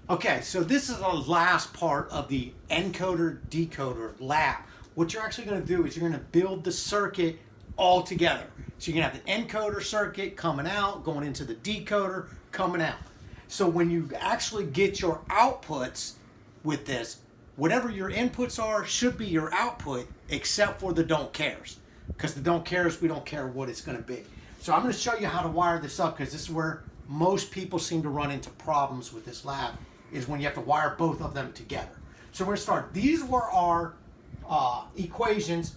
Okay, so this is the last part of the encoder decoder lab. What you're actually going to do is you're going to build the circuit all together. So you're going to have the encoder circuit coming out, going into the decoder, coming out. So when you actually get your outputs with this, whatever your inputs are should be your output, except for the don't cares. Because the don't cares, we don't care what it's going to be. So I'm going to show you how to wire this up, because this is where most people seem to run into problems with this lab, is when you have to wire both of them together. So we're going to start. These were our equations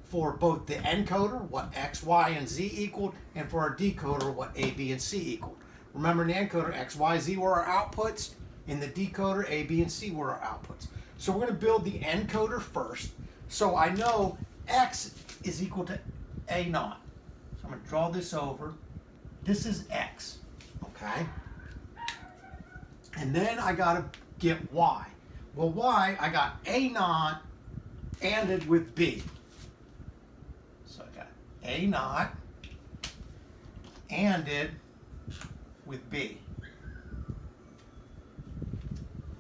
for both the encoder, what X, Y, and Z equaled, and for our decoder, what A, B, and C equaled. Remember, in the encoder, X, Y, Z were our outputs. In the decoder, A, B, and C were our outputs. So we're going to build the encoder first. So I know X is equal to A naught. So I'm going to draw this over. This is X, okay? And then I got to get Y. Well, Y, I got A naught ANDed with B. So I got A naught ANDed with B.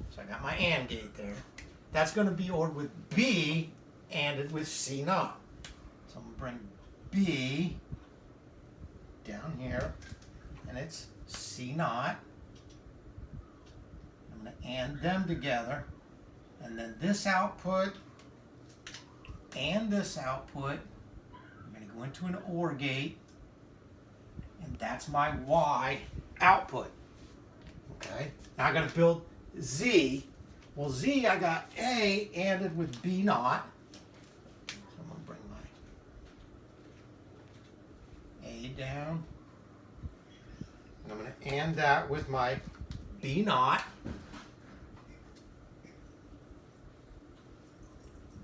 So I got my AND gate there. That's going to be ORed with B ANDed with C naught. So I'm going to bring B down here, and it's C naught. I'm going to AND them together, and then this output and this output, I'm going to go into an OR gate, and that's my Y output. Okay, now I got to build Z. Well, Z, I got A ANDed with B naught. So I'm going to bring my A down, and I'm going to AND that with my B naught.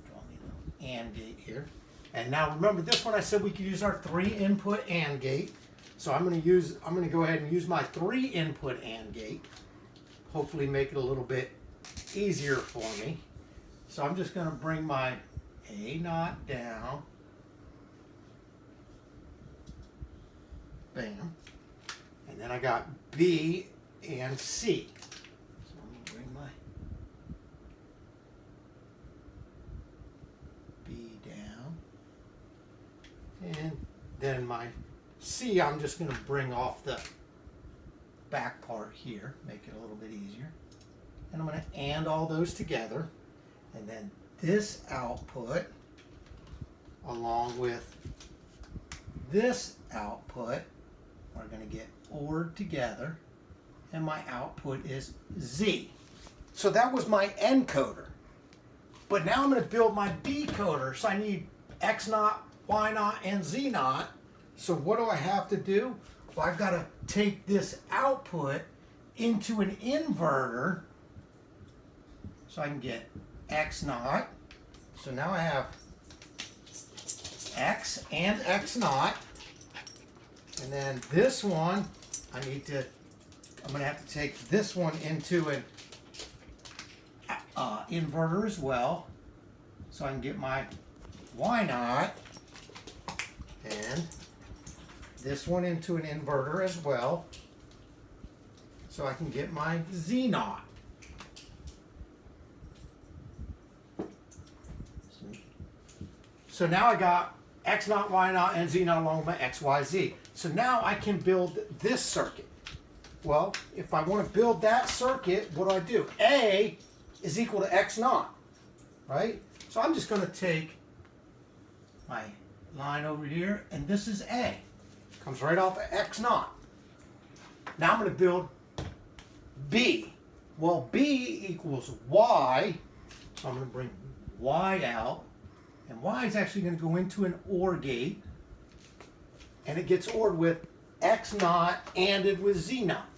Draw me a little AND gate here. And now remember, this one I said we could use our 3-input AND gate. So I'm going to go ahead and use my 3-input AND gate. Hopefully make it a little bit easier for me. So I'm just going to bring my A naught down. Bam. And then I got B and C. So let me bring my B down. And then my C, I'm just going to bring off the back part here, make it a little bit easier. And I'm going to AND all those together. And then this output, along with this output, are going to get ORed together. And my output is Z. So that was my encoder. But now I'm going to build my decoder. So I need X naught, Y naught, and Z naught. So what do I have to do? Well, I've got to take this output into an inverter so I can get X naught. So now I have X and X naught. And then this one, I'm going to have to take this one into an inverter as well. So I can get my Y naught and this one into an inverter as well, so I can get my Z naught. So now I got X naught, Y naught, and Z naught along with my X, Y, Z. So now I can build this circuit. Well, if I want to build that circuit, what do? A is equal to X naught, right? So I'm just going to take my line over here, and this is A. Comes right off of X naught. Now I'm going to build B. Well, B equals Y, so I'm going to bring Y out, and Y is actually going to go into an OR gate, and it gets ORed with X naught ANDed with Z naught.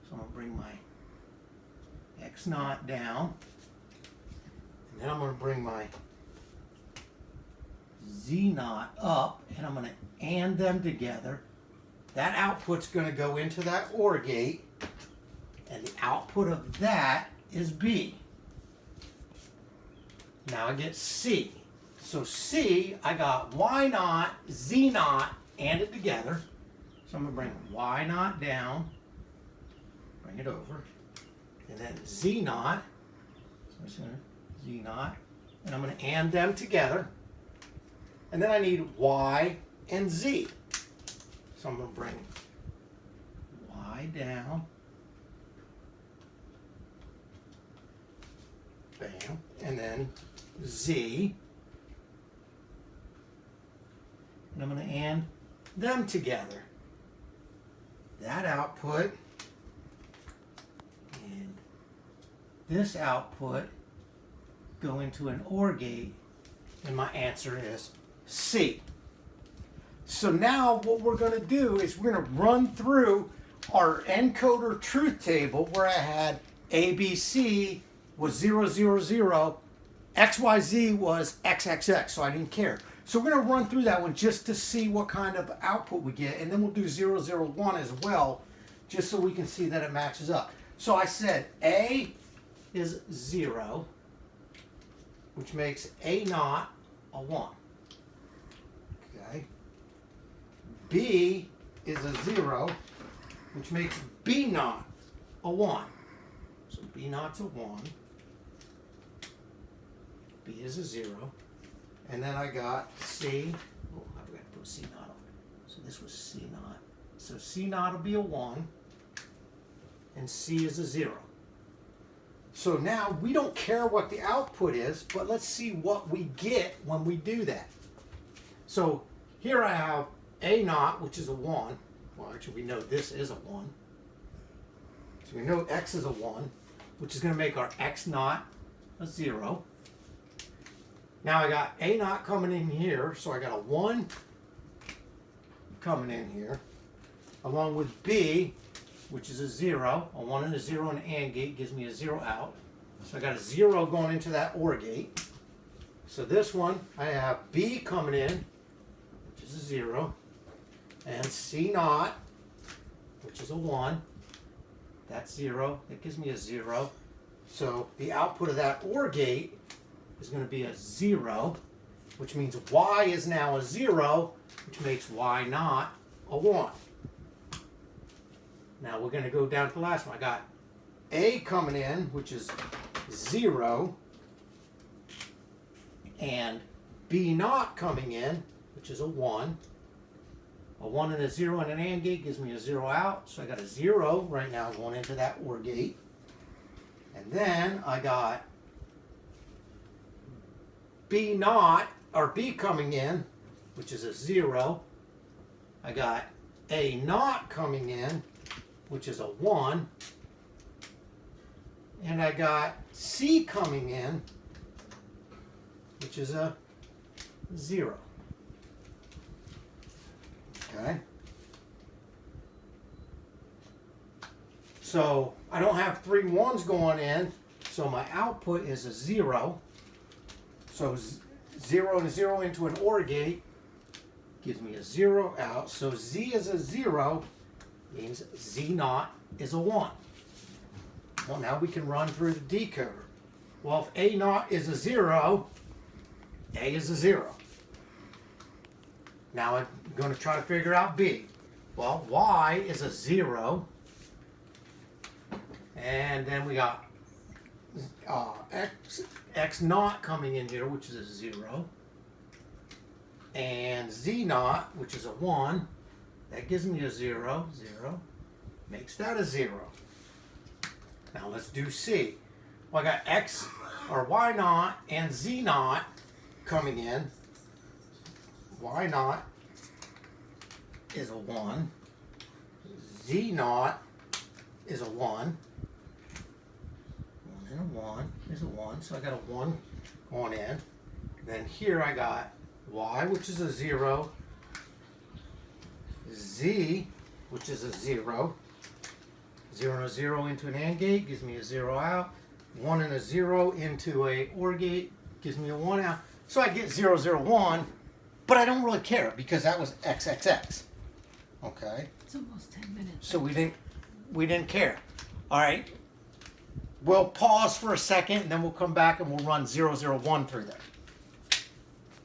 So I'm going to bring my X naught down, and then I'm going to bring my Z naught up, and I'm going to AND them together. That output's going to go into that OR gate, and the output of that is B. Now I get C. So C, I got Y naught, Z naught ANDed together. So I'm going to bring Y naught down, bring it over, and then Z naught. So I'm just going to Z naught, and I'm going to AND them together. And then I need Y and Z. So I'm going to bring Y down. Bam. And then Z. And I'm going to AND them together. That output and this output go into an OR gate, and my answer is C. So now what we're going to do is we're going to run through our encoder truth table where I had ABC was 0, 0, 0, XYZ was XXX, so I didn't care. So we're going to run through that one just to see what kind of output we get, and then we'll do 0, 0, 1 as well, just so we can see that it matches up. So I said A is 0, which makes A naught a 1. Okay. B is a 0, which makes B naught a 1. So B naught's a 1. B is a 0. And then I got C. Oh, I forgot to put C naught on. So this was C naught. So C naught will be a 1. And C is a 0. So now we don't care what the output is, but let's see what we get when we do that. So here I have A naught, which is a 1. Well, actually we know this is a 1. So we know X is a 1, which is going to make our X naught a 0. Now I got A naught coming in here, so I got a 1 coming in here, along with B, which is a 0. A 1 and a 0 in the AND gate gives me a 0 out. So I got a 0 going into that OR gate. So this one, I have B coming in, which is a 0, and C naught, which is a 1. That's 0. That gives me a 0. So the output of that OR gate is going to be a 0, which means Y is now a 0, which makes Y naught a 1. Now we're going to go down to the last one. I got A coming in, which is 0, and B naught coming in, which is a 1. A 1 and a 0 in an AND gate gives me a 0 out, so I got a 0 right now going into that OR gate. And then I got B naught, or B coming in, which is a 0. I got A naught coming in, which is a 1. And I got C coming in, which is a 0. Okay. So I don't have 3 1s going in, so my output is a 0. So 0 and a 0 into an OR gate gives me a 0 out. So Z is a 0 means Z naught is a 1. Well, now we can run through the decoder. Well, if A naught is a 0, A is a 0. Now I'm going to try to figure out B. Well, Y is a 0. And then we got X naught coming in here, which is a 0. And Z naught, which is a 1. That gives me a 0. 0. Makes that a 0. Now let's do C. Well, I got X or Y naught and Z naught coming in. Y naught is a 1. Z naught is a 1. 1 and a 1 is a 1. So I got a 1 going in. Then here I got Y, which is a 0. Z, which is a 0. 0 and a 0 into an AND gate gives me a 0 out. 1 and a 0 into a OR gate gives me a 1 out. So I get 0, 0, 1, but I don't really care because that was XXX. Okay? It's almost 10 minutes. So we didn't care. All right. We'll pause for a second and then we'll come back and we'll run 0, 0, 1 through there.